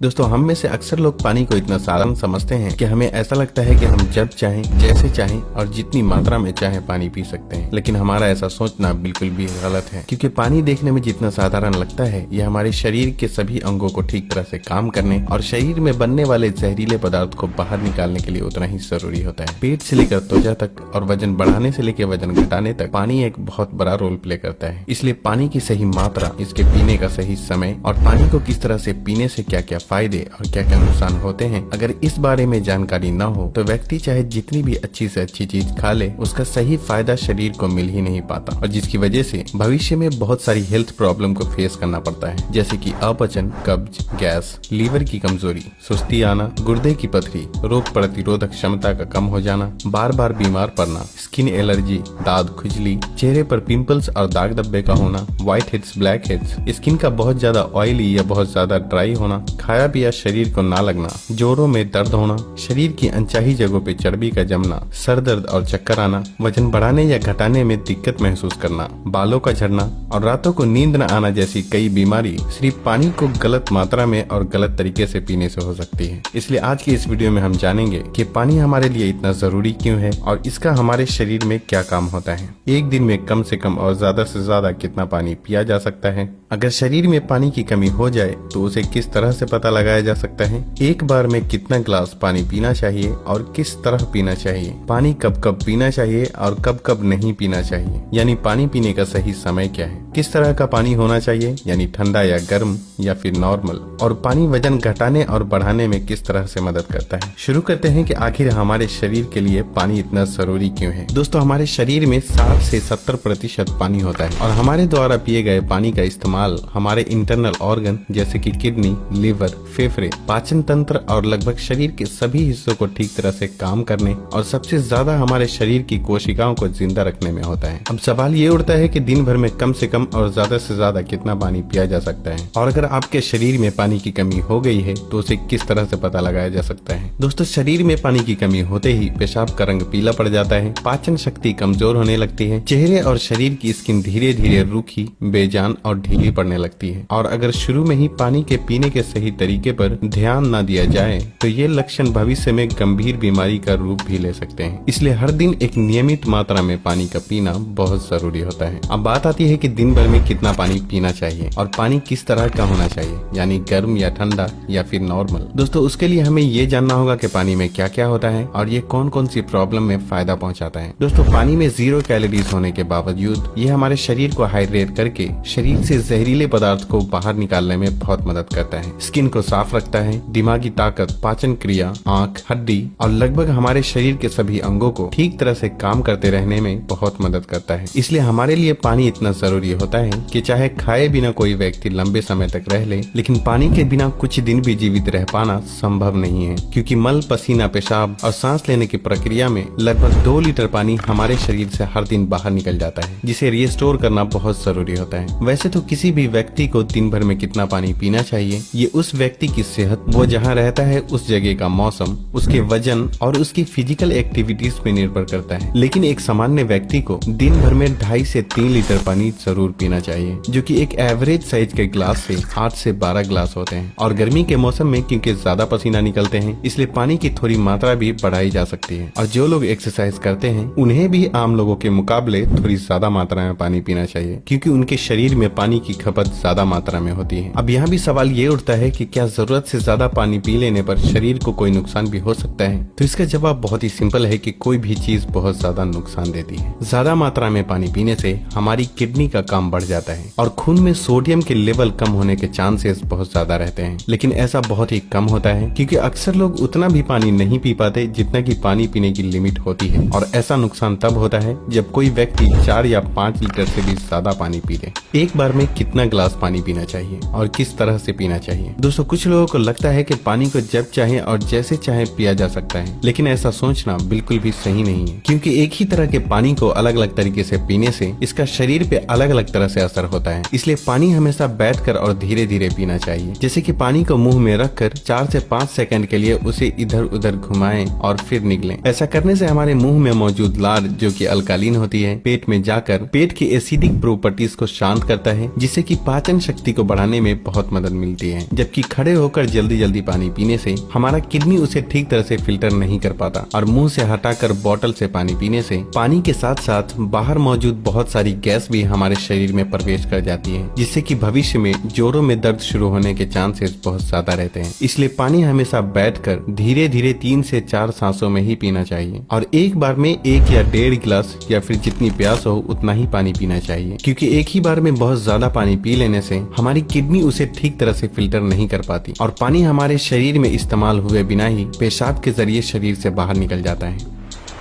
दोस्तों, हम में से अक्सर लोग पानी को इतना साधारण समझते हैं कि हमें ऐसा लगता है कि हम जब चाहें, जैसे चाहें और जितनी मात्रा में चाहें पानी पी सकते हैं। लेकिन हमारा ऐसा सोचना बिल्कुल भी गलत है, क्योंकि पानी देखने में जितना साधारण लगता है, यह हमारे शरीर के सभी अंगों को ठीक तरह से काम करने और शरीर में बनने वाले जहरीले पदार्थ को बाहर निकालने के लिए उतना ही जरूरी होता है। पेट से लेकर त्वचा तक और वजन बढ़ाने से लेकर वजन घटाने तक पानी एक बहुत बड़ा रोल प्ले करता है। इसलिए पानी की सही मात्रा, इसके पीने का सही समय और पानी को किस तरह से पीने से क्या क्या फायदे और क्या क्या नुकसान होते हैं, अगर इस बारे में जानकारी न हो तो व्यक्ति चाहे जितनी भी अच्छी से अच्छी चीज खा ले, उसका सही फायदा शरीर को मिल ही नहीं पाता, और जिसकी वजह से भविष्य में बहुत सारी हेल्थ प्रॉब्लम को फेस करना पड़ता है, जैसे कि अपचन, कब्ज, गैस, लीवर की कमजोरी, सुस्ती आना, गुर्दे की पथरी, रोग प्रतिरोधक क्षमता का कम हो जाना, बार बार बीमार पड़ना, स्किन एलर्जी, दाद, खुजली, चेहरे पर पिंपल्स और दाग धब्बे का होना, white heads, black heads, skin का बहुत ज्यादा ऑयली या बहुत ज्यादा ड्राई होना, खाया पिया शरीर को ना लगना, जोड़ों में दर्द होना, शरीर की अनचाही जगहों पे चर्बी का जमना, सर दर्द और चक्कर आना, वजन बढ़ाने या घटाने में दिक्कत महसूस करना, बालों का झड़ना और रातों को नींद न आना जैसी कई बीमारी सिर्फ पानी को गलत मात्रा में और गलत तरीके से पीने से हो सकती है। इसलिए आज की इस वीडियो में हम जानेंगे कि पानी हमारे लिए इतना जरूरी क्यों है और इसका हमारे शरीर में क्या काम होता है। एक दिन में कम से कम और ज्यादा से ज्यादा कितना पानी पिया जा सकता है, अगर शरीर में पानी की कमी हो जाए तो उसे किस तरह से पता लगाया जा सकता है, एक बार में कितना गिलास पानी पीना चाहिए और किस तरह पीना चाहिए, पानी कब कब पीना चाहिए और कब कब नहीं पीना चाहिए, यानी पानी पीने का सही समय क्या है, किस तरह का पानी होना चाहिए, यानी ठंडा या गर्म या फिर नॉर्मल, और पानी वजन घटाने और बढ़ाने में किस तरह से मदद करता है। शुरू करते हैं कि आखिर हमारे शरीर के लिए पानी इतना जरूरी क्यों है। दोस्तों, हमारे शरीर में 60 से 70% पानी होता है और हमारे द्वारा पिए गए पानी का इस्तेमाल हमारे इंटरनल ऑर्गन जैसे कि किडनी, लिवर, फेफड़े, पाचन तंत्र और लगभग शरीर के सभी हिस्सों को ठीक तरह से काम करने और सबसे ज्यादा हमारे शरीर की कोशिकाओं को जिंदा रखने में होता है। अब सवाल ये उठता है कि दिन भर में कम से कम और ज्यादा से ज्यादा कितना पानी पिया जा सकता है, और अगर आपके शरीर में पानी की कमी हो गई है तो उसे किस तरह से पता लगाया जा सकता है। दोस्तों, शरीर में पानी की कमी होते ही पेशाब का रंग पीला पड़ जाता है, पाचन शक्ति कमजोर होने लगती है, चेहरे और शरीर की स्किन धीरे धीरे रूखी, बेजान और ढीली पड़ने लगती है, और अगर शुरू में ही पानी के पीने के सही तरीके पर ध्यान न दिया जाए तो ये लक्षण भविष्य में गंभीर बीमारी का रूप भी ले सकते हैं। इसलिए हर दिन एक नियमित मात्रा में पानी का पीना बहुत जरूरी होता है। अब बात आती है कि दिन भर में कितना पानी पीना चाहिए और पानी किस तरह का होना चाहिए, यानी गर्म या ठंडा या फिर नॉर्मल। दोस्तों, उसके लिए हमें ये जानना होगा कि पानी में क्या क्या होता है और ये कौन कौन सी प्रॉब्लम में फायदा पहुंचाता है। दोस्तों, पानी में 0 कैलोरीज होने के बावजूद ये हमारे शरीर को हाइड्रेट करके शरीर से जहरीले पदार्थ को बाहर निकालने में बहुत मदद करता है, स्किन को साफ रखता है, दिमागी ताकत, पाचन क्रिया, आंख, हड्डी और लगभग हमारे शरीर के सभी अंगों को ठीक तरह से काम करते रहने में बहुत मदद करता है। इसलिए हमारे लिए पानी इतना जरूरी होता है कि चाहे खाए बिना कोई व्यक्ति लंबे समय तक रह ले, लेकिन पानी के बिना कुछ दिन भी जीवित रह पाना संभव नहीं है, क्योंकि मल, पसीना, पेशाब और सांस लेने की प्रक्रिया में लगभग 2 लीटर पानी हमारे शरीर से हर दिन बाहर निकल जाता है, जिसे रिस्टोर करना बहुत जरूरी होता है। वैसे तो किसी भी व्यक्ति को दिन भर में कितना पानी पीना चाहिए ये उस व्यक्ति की सेहत, वो जहाँ रहता है, उस जगह का मौसम, उसके वजन और उसकी फिजिकल एक्टिविटीज पे निर्भर करता है। लेकिन एक सामान्य व्यक्ति को दिन भर में 2.5 से 3 लीटर पानी जरूर पीना चाहिए, जो कि एक एवरेज साइज के ग्लास से 8 से 12 ग्लास होते हैं। और गर्मी के मौसम में क्योंकि ज्यादा पसीना निकलते हैं, इसलिए पानी की थोड़ी मात्रा भी बढ़ाई जा सकती है। और जो लोग एक्सरसाइज करते हैं उन्हें भी आम लोगों के मुकाबले थोड़ी ज्यादा मात्रा में पानी पीना चाहिए, क्योंकि उनके शरीर में पानी की खपत ज्यादा मात्रा में होती है। अब यहाँ भी सवाल ये उठता है कि क्या जरूरत से ज्यादा पानी पी लेने पर शरीर को कोई नुकसान भी हो सकता है। तो इसका जवाब बहुत ही सिंपल है कि कोई भी चीज बहुत ज्यादा नुकसान देती है। ज्यादा मात्रा में पानी पीने से हमारी किडनी का काम बढ़ जाता है और खून में सोडियम के लेवल कम होने के चांसेस बहुत ज्यादा रहते हैं। लेकिन ऐसा बहुत ही कम होता है, क्योंकि अक्सर लोग उतना भी पानी नहीं पी पाते जितना कि पानी पीने की लिमिट होती है, और ऐसा नुकसान तब होता है जब कोई व्यक्ति 4 या 5 लीटर से भी ज्यादा पानी पी ले। एक बार में कितना गिलास पानी पीना चाहिए और किस तरह से पीना चाहिए। दोस्तों, कुछ लोगों को लगता है कि पानी को जब चाहे और जैसे चाहे पिया जा सकता है, लेकिन ऐसा सोचना बिल्कुल भी सही नहीं है, क्योंकि एक ही तरह के पानी को अलग अलग तरीके से पीने से इसका शरीर पे अलग अलग अलग तरह से असर होता है। इसलिए पानी हमेशा बैठकर और धीरे धीरे पीना चाहिए। जैसे कि पानी को मुंह में रखकर 4 से 5 सेकंड के लिए उसे इधर उधर घुमाएं और फिर निगलें। ऐसा करने से हमारे मुंह में मौजूद लार, जो कि अल्कालीन होती है, पेट में जाकर पेट की एसिडिक प्रॉपर्टीज को शांत करता है, जिससे कि पाचन शक्ति को बढ़ाने में बहुत मदद मिलती है। जबकि खड़े होकर जल्दी जल्दी पानी पीने से हमारा किडनी उसे ठीक तरह से फिल्टर नहीं कर पाता और मुंह से हटाकर बोतल से पानी पीने से पानी के साथ साथ बाहर मौजूद बहुत सारी गैस भी हमारे शरीर में प्रवेश कर जाती है, जिससे कि भविष्य में जोड़ों में दर्द शुरू होने के चांसेस बहुत ज्यादा रहते हैं। इसलिए पानी हमेशा बैठकर धीरे धीरे 3 से 4 सांसों में ही पीना चाहिए और एक बार में 1 या 1.5 गिलास या फिर जितनी प्यास हो उतना ही पानी पीना चाहिए, क्योंकि एक ही बार में बहुत ज्यादा पानी पी लेने से हमारी किडनी उसे ठीक तरह से फिल्टर नहीं कर पाती और पानी हमारे शरीर में इस्तेमाल हुए बिना ही पेशाब के जरिए शरीर से बाहर निकल जाता है।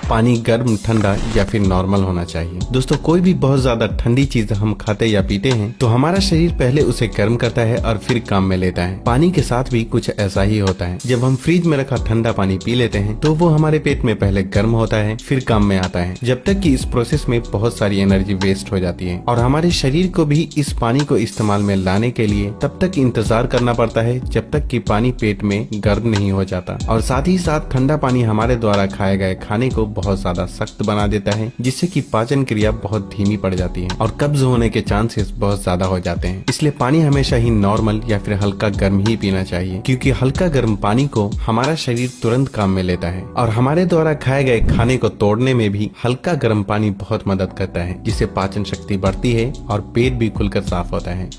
पानी गर्म, ठंडा या फिर नॉर्मल होना चाहिए। दोस्तों, कोई भी बहुत ज्यादा ठंडी चीज हम खाते या पीते हैं तो हमारा शरीर पहले उसे गर्म करता है और फिर काम में लेता है। पानी के साथ भी कुछ ऐसा ही होता है। जब हम फ्रिज में रखा ठंडा पानी पी लेते हैं तो वो हमारे पेट में पहले गर्म होता है, फिर काम में आता है, जब तक कि इस प्रोसेस में बहुत सारी एनर्जी वेस्ट हो जाती है और हमारे शरीर को भी इस पानी को इस्तेमाल में लाने के लिए तब तक इंतजार करना पड़ता है जब तक कि पानी पेट में गर्म नहीं हो जाता। और साथ ही साथ ठंडा पानी हमारे द्वारा खाए गए खाने को बहुत ज्यादा सख्त बना देता है, जिससे कि पाचन क्रिया बहुत धीमी पड़ जाती है और कब्ज होने के चांसेस बहुत ज्यादा हो जाते हैं। इसलिए पानी हमेशा ही नॉर्मल या फिर हल्का गर्म ही पीना चाहिए, क्योंकि हल्का गर्म पानी को हमारा शरीर तुरंत काम में लेता है और हमारे द्वारा खाए गए खाने को तोड़ने में भी हल्का गर्म पानी बहुत मदद करता है, जिससे पाचन शक्ति बढ़ती है और पेट भी खुलकर साफ होता है।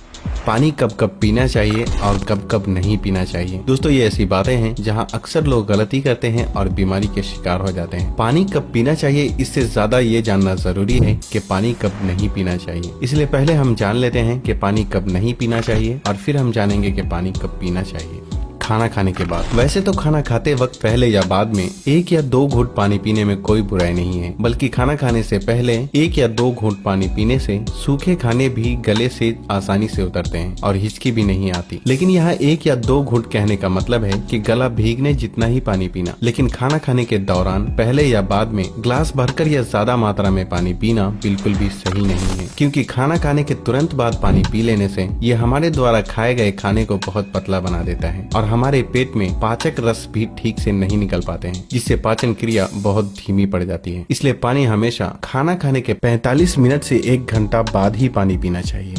पानी कब कब पीना चाहिए और कब कब नहीं पीना चाहिए। दोस्तों, ये ऐसी बातें हैं जहां अक्सर लोग गलती करते हैं और बीमारी के शिकार हो जाते हैं। पानी कब पीना चाहिए, इससे ज्यादा ये जानना जरूरी है कि पानी कब नहीं पीना चाहिए। इसलिए पहले हम जान लेते हैं कि पानी कब नहीं पीना चाहिए और फिर हम जानेंगे कि पानी कब पीना चाहिए। खाना खाने के बाद। वैसे तो खाना खाते वक्त पहले या बाद में 1 या 2 घूंट पानी पीने में कोई बुराई नहीं है, बल्कि खाना खाने से पहले 1 या 2 घूंट पानी पीने से सूखे खाने भी गले से आसानी से उतरते हैं और हिचकी भी नहीं आती। लेकिन यहाँ 1 या 2 घूंट कहने का मतलब है कि गला भीगने जितना ही पानी पीना। लेकिन खाना खाने के दौरान पहले या बाद में ग्लास भरकर या ज्यादा मात्रा में पानी पीना बिल्कुल भी सही नहीं है, क्योंकि खाना खाने के तुरंत बाद पानी पी लेने से ये हमारे द्वारा खाए गए खाने को बहुत पतला बना देता है और हमारे पेट में पाचक रस भी ठीक से नहीं निकल पाते हैं, जिससे पाचन क्रिया बहुत धीमी पड़ जाती है। इसलिए पानी हमेशा खाना खाने के 45 मिनट से 1 घंटा बाद ही पानी पीना चाहिए।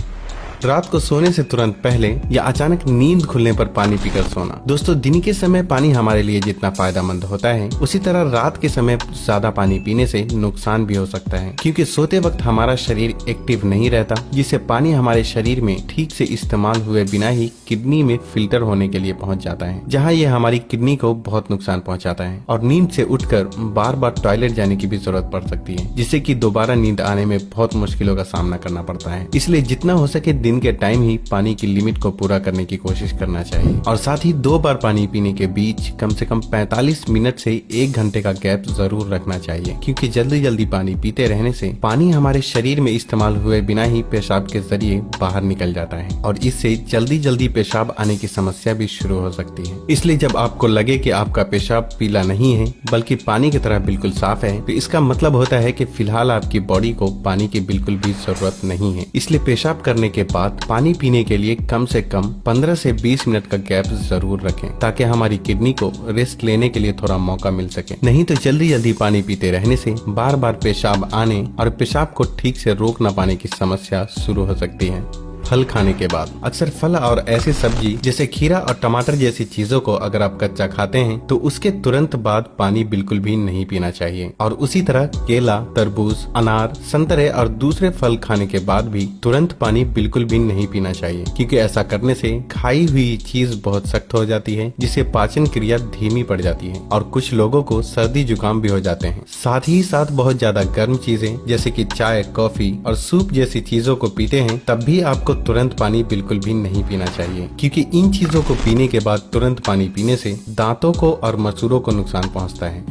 रात को सोने से तुरंत पहले या अचानक नींद खुलने पर पानी पीकर सोना। दोस्तों, दिन के समय पानी हमारे लिए जितना फायदेमंद होता है, उसी तरह रात के समय ज्यादा पानी पीने से नुकसान भी हो सकता है, क्योंकि सोते वक्त हमारा शरीर एक्टिव नहीं रहता, जिससे पानी हमारे शरीर में ठीक से इस्तेमाल हुए बिना ही किडनी में फिल्टर होने के लिए पहुंच जाता है, जहां ये हमारी किडनी को बहुत नुकसान पहुंचाता है और नींद से उठकर बार बार टॉयलेट जाने की भी जरूरत पड़ सकती है, जिससे कि दोबारा नींद आने में बहुत मुश्किलों का सामना करना पड़ता है। इसलिए जितना हो सके दिन के टाइम ही पानी की लिमिट को पूरा करने की कोशिश करना चाहिए और साथ ही 2 बार पानी पीने के बीच कम से कम 45 मिनट से 1 घंटे का गैप जरूर रखना चाहिए, क्योंकि जल्दी जल्दी पानी पीते रहने से पानी हमारे शरीर में इस्तेमाल हुए बिना ही पेशाब के जरिए बाहर निकल जाता है और इससे जल्दी जल्दी पेशाब आने की समस्या भी शुरू हो सकती है। इसलिए जब आपको लगे कि आपका पेशाब पीला नहीं है बल्कि पानी की तरह बिल्कुल साफ है, तो इसका मतलब होता है कि फिलहाल आपकी बॉडी को पानी की बिल्कुल भी जरूरत नहीं है। इसलिए पेशाब करने के बाद पानी पीने के लिए कम से कम 15 से 20 मिनट का गैप जरूर रखें, ताकि हमारी किडनी को रेस्ट लेने के लिए थोड़ा मौका मिल सके। नहीं तो जल्दी जल्दी पानी पीते रहने से बार बार पेशाब आने और पेशाब को ठीक से रोक न पाने की समस्या शुरू हो सकती है। फल खाने के बाद। अक्सर फल और ऐसी सब्जी जैसे खीरा और टमाटर जैसी चीजों को अगर आप कच्चा खाते हैं तो उसके तुरंत बाद पानी बिल्कुल भी नहीं पीना चाहिए, और उसी तरह केला, तरबूज, अनार, संतरे और दूसरे फल खाने के बाद भी तुरंत पानी बिल्कुल भी नहीं पीना चाहिए, क्योंकि ऐसा करने से खाई हुई चीज बहुत सख्त हो जाती है, जिससे पाचन क्रिया धीमी पड़ जाती है और कुछ लोगों को सर्दी जुकाम भी हो जाते हैं। साथ ही साथ बहुत ज्यादा गर्म चीजें जैसे कि चाय, कॉफी और सूप जैसी चीजों को पीते हैं तब भी आपको तुरंत पानी बिल्कुल भी नहीं पीना चाहिए, क्योंकि इन चीजों को पीने के बाद तुरंत पानी पीने से दांतों को और मसूड़ों को नुकसान पहुंचता है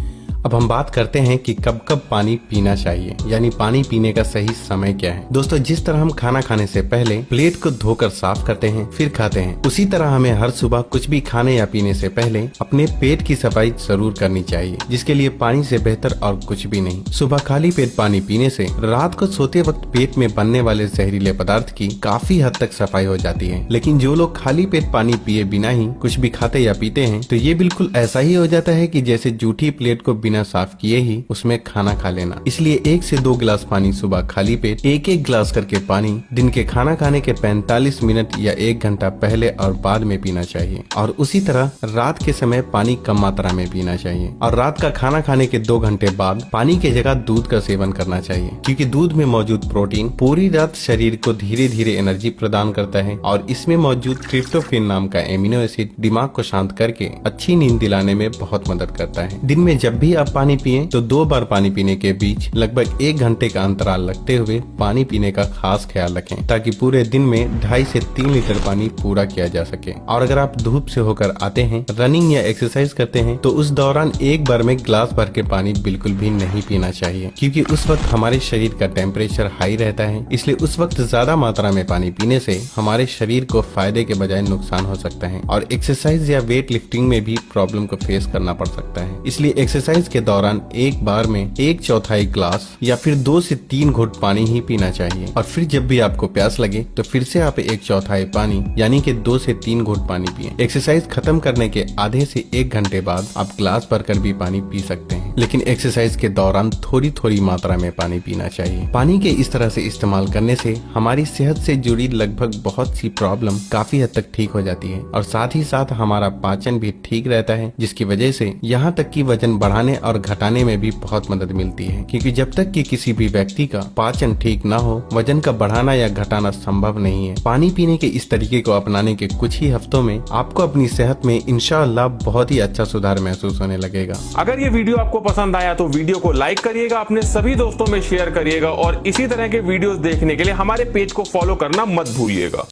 अब हम बात करते हैं कि कब कब पानी पीना चाहिए, यानी पानी पीने का सही समय क्या है। दोस्तों, जिस तरह हम खाना खाने से पहले प्लेट को धोकर साफ करते हैं फिर खाते हैं, उसी तरह हमें हर सुबह कुछ भी खाने या पीने से पहले अपने पेट की सफाई जरूर करनी चाहिए, जिसके लिए पानी से बेहतर और कुछ भी नहीं। सुबह खाली पेट पानी पीने से रात को सोते वक्त पेट में बनने वाले जहरीले पदार्थ की काफी हद तक सफाई हो जाती है। लेकिन जो लोग खाली पेट पानी पिए बिना ही कुछ भी खाते या पीते हैं, तो ये बिल्कुल ऐसा ही हो जाता है कि जैसे जूठी प्लेट को बिना साफ किए ही उसमें खाना खा लेना। इसलिए 1 से 2 गिलास पानी सुबह खाली पेट, एक गिलास करके पानी दिन के खाना खाने के 45 मिनट या 1 घंटा पहले और बाद में पीना चाहिए। और उसी तरह रात के समय पानी कम मात्रा में पीना चाहिए। और रात का खाना खाने के 2 घंटे बाद पानी की जगह दूध का सेवन करना चाहिए, क्योंकि दूध में मौजूद प्रोटीन पूरी रात शरीर को धीरे धीरे एनर्जी प्रदान करता है और इसमें मौजूद ट्रिप्टोफैन नाम का एमिनो एसिड दिमाग को शांत करके अच्छी नींद दिलाने में बहुत मदद करता है। दिन में जब भी आप पानी पिएं तो 2 बार पानी पीने के बीच लगभग 1 घंटे का अंतराल रखते हुए पानी पीने का खास ख्याल रखें, ताकि पूरे दिन में 2.5 से 3 लीटर पानी पूरा किया जा सके। और अगर आप धूप से होकर आते हैं, रनिंग या एक्सरसाइज करते हैं, तो उस दौरान एक बार में गिलास भर के पानी बिल्कुल भी नहीं पीना चाहिए, क्योंकि उस वक्त हमारे शरीर का टेम्परेचर हाई रहता है। इसलिए उस वक्त ज्यादा मात्रा में पानी पीने से हमारे शरीर को फायदे के बजाय नुकसान हो सकता है और एक्सरसाइज या वेट लिफ्टिंग में भी प्रॉब्लम को फेस करना पड़ सकता है। इसलिए एक्सरसाइज के दौरान एक बार में 1/4 गिलास या फिर 2 से 3 घुट पानी ही पीना चाहिए। और फिर जब भी आपको प्यास लगे तो फिर से आप 1/4 पानी यानी कि 2 से 3 घुट पानी पिए। एक्सरसाइज खत्म करने के आधे से 1 घंटे बाद आप गिलास भरकर भी पानी पी सकते हैं, लेकिन एक्सरसाइज के दौरान थोड़ी थोड़ी मात्रा में पानी पीना चाहिए। पानी के इस तरह से इस्तेमाल करने से हमारी सेहत से जुड़ी लगभग बहुत सी प्रॉब्लम काफी हद तक ठीक हो जाती है और साथ ही साथ हमारा पाचन भी ठीक रहता है, जिसकी वजह से यहाँ तक कि वजन बढ़ाने और घटाने में भी बहुत मदद मिलती है। क्योंकि जब तक कि किसी भी व्यक्ति का पाचन ठीक ना हो, वजन का बढ़ाना या घटाना संभव नहीं है। पानी पीने के इस तरीके को अपनाने के कुछ ही हफ्तों में आपको अपनी सेहत में इंशाअल्लाह बहुत ही अच्छा सुधार महसूस होने लगेगा। अगर ये वीडियो आपको पसंद आया तो वीडियो को लाइक करिएगा, अपने सभी दोस्तों में शेयर करिएगा और इसी तरह के वीडियोस देखने के लिए हमारे पेज को फॉलो करना मत भूलिएगा।